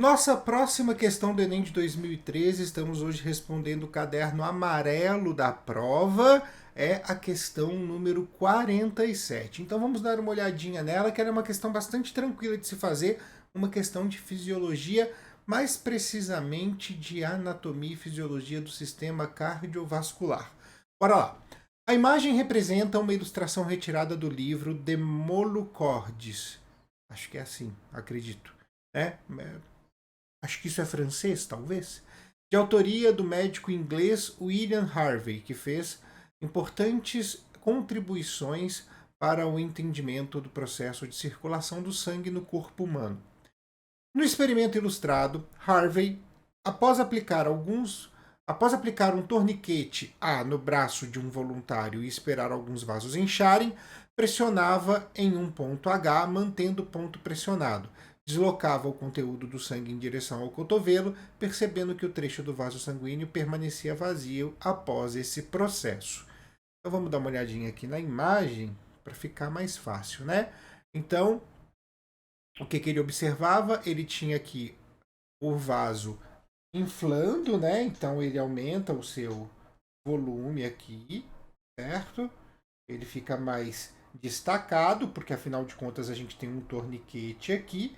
Nossa próxima questão do Enem de 2013, estamos hoje respondendo o caderno amarelo da prova, é a questão número 47. Então vamos dar uma olhadinha nela, que ela é uma questão bastante tranquila de se fazer, uma questão de fisiologia, mais precisamente de anatomia e fisiologia do sistema cardiovascular. Bora lá! A imagem representa uma ilustração retirada do livro De Mollo Cordis. Acho que é assim, acredito. Acho que isso é francês, talvez, de autoria do médico inglês William Harvey, que fez importantes contribuições para o entendimento do processo de circulação do sangue no corpo humano. No experimento ilustrado, Harvey, após aplicar um torniquete A no braço de um voluntário e esperar alguns vasos incharem, pressionava em um ponto H, mantendo o ponto pressionado. Deslocava o conteúdo do sangue em direção ao cotovelo, percebendo que o trecho do vaso sanguíneo permanecia vazio após esse processo. Então vamos dar uma olhadinha aqui na imagem para ficar mais fácil, né? Então, o que ele observava? Ele tinha aqui o vaso inflando, né? Então ele aumenta o seu volume aqui, certo? Ele fica mais destacado, porque afinal de contas a gente tem um torniquete aqui,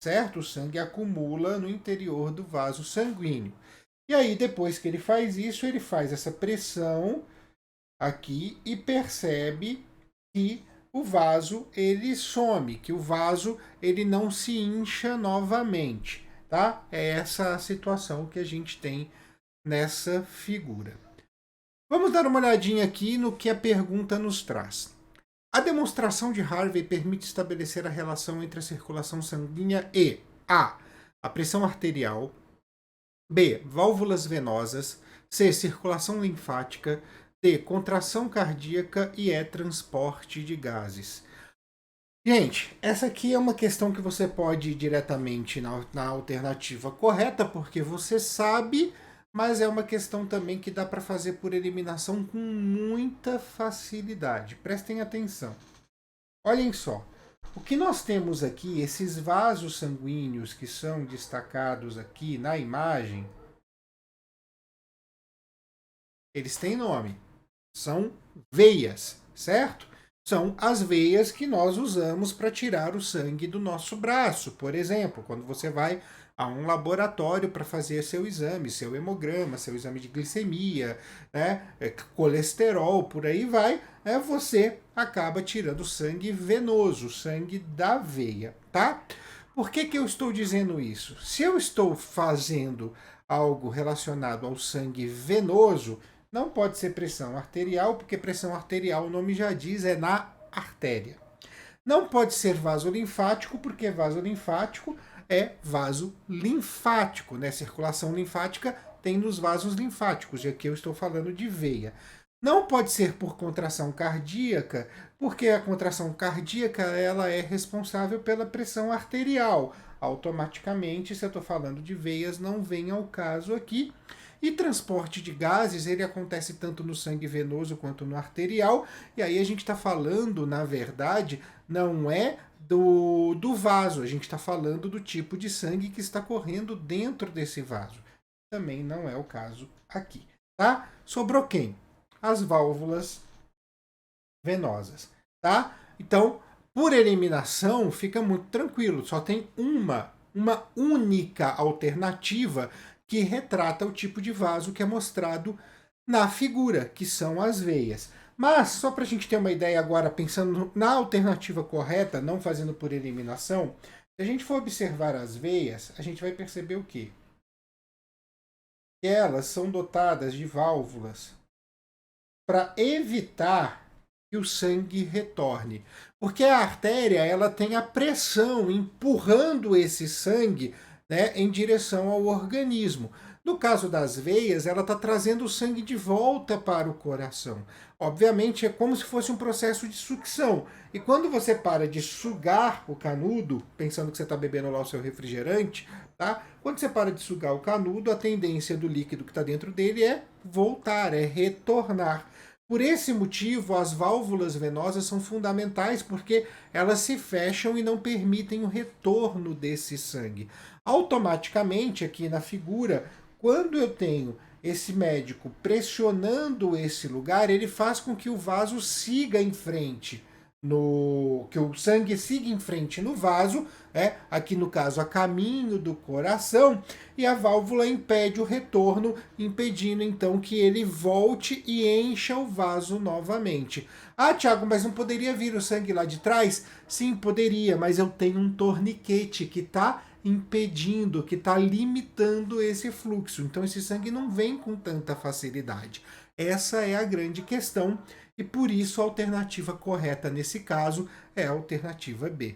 certo? O sangue acumula no interior do vaso sanguíneo. E aí, depois que ele faz isso, ele faz essa pressão aqui e percebe que o vaso ele some, que o vaso ele não se incha novamente, tá? É essa a situação que a gente tem nessa figura. Vamos dar uma olhadinha aqui no que a pergunta nos traz. A demonstração de Harvey permite estabelecer a relação entre a circulação sanguínea e a pressão arterial, b. válvulas venosas, c. circulação linfática, D. contração cardíaca e E. transporte de gases. Gente, essa aqui é uma questão que você pode ir diretamente na alternativa correta, porque você sabe, mas é uma questão também que dá para fazer por eliminação com muita facilidade. Prestem atenção. Olhem só. O que nós temos aqui, esses vasos sanguíneos que são destacados aqui na imagem, eles têm nome. São veias, certo? São as veias que nós usamos para tirar o sangue do nosso braço. Por exemplo, quando você vai a um laboratório para fazer seu exame, seu hemograma, seu exame de glicemia, né, colesterol, por aí vai, você acaba tirando sangue venoso, sangue da veia, tá? Por que eu estou dizendo isso? Se eu estou fazendo algo relacionado ao sangue venoso, não pode ser pressão arterial, porque pressão arterial, o nome já diz, é na artéria. Não pode ser vaso linfático, porque vaso linfático é vaso linfático, né? Circulação linfática tem nos vasos linfáticos, e aqui eu estou falando de veia. Não pode ser por contração cardíaca, porque a contração cardíaca ela é responsável pela pressão arterial. Automaticamente, se eu estou falando de veias, não vem ao caso aqui. E transporte de gases, ele acontece tanto no sangue venoso quanto no arterial. E aí a gente está falando, na verdade, não é do vaso. A gente está falando do tipo de sangue que está correndo dentro desse vaso. Também não é o caso aqui, tá? Sobrou quem? As válvulas venosas, tá? Então, por eliminação, fica muito tranquilo. Só tem uma única alternativa que retrata o tipo de vaso que é mostrado na figura, que são as veias. Mas, só para a gente ter uma ideia agora, pensando na alternativa correta, não fazendo por eliminação, se a gente for observar as veias, a gente vai perceber o quê? Que elas são dotadas de válvulas para evitar que o sangue retorne. Porque a artéria ela tem a pressão empurrando esse sangue, né, em direção ao organismo. No caso das veias, ela está trazendo o sangue de volta para o coração. Obviamente, é como se fosse um processo de sucção. E quando você para de sugar o canudo, pensando que você está bebendo lá o seu refrigerante, tá? Quando você para de sugar o canudo, a tendência do líquido que está dentro dele é voltar, é retornar. Por esse motivo, as válvulas venosas são fundamentais porque elas se fecham e não permitem o retorno desse sangue. Automaticamente, aqui na figura, quando eu tenho esse médico pressionando esse lugar, ele faz com que o vaso siga em frente, que o sangue siga em frente no vaso, aqui no caso a caminho do coração, e a válvula impede o retorno, impedindo então que ele volte e encha o vaso novamente. Ah, Tiago, mas não poderia vir o sangue lá de trás? Sim, poderia, mas eu tenho um torniquete que está impedindo, que está limitando esse fluxo. Então esse sangue não vem com tanta facilidade. Essa é a grande questão e por isso a alternativa correta nesse caso é a alternativa B.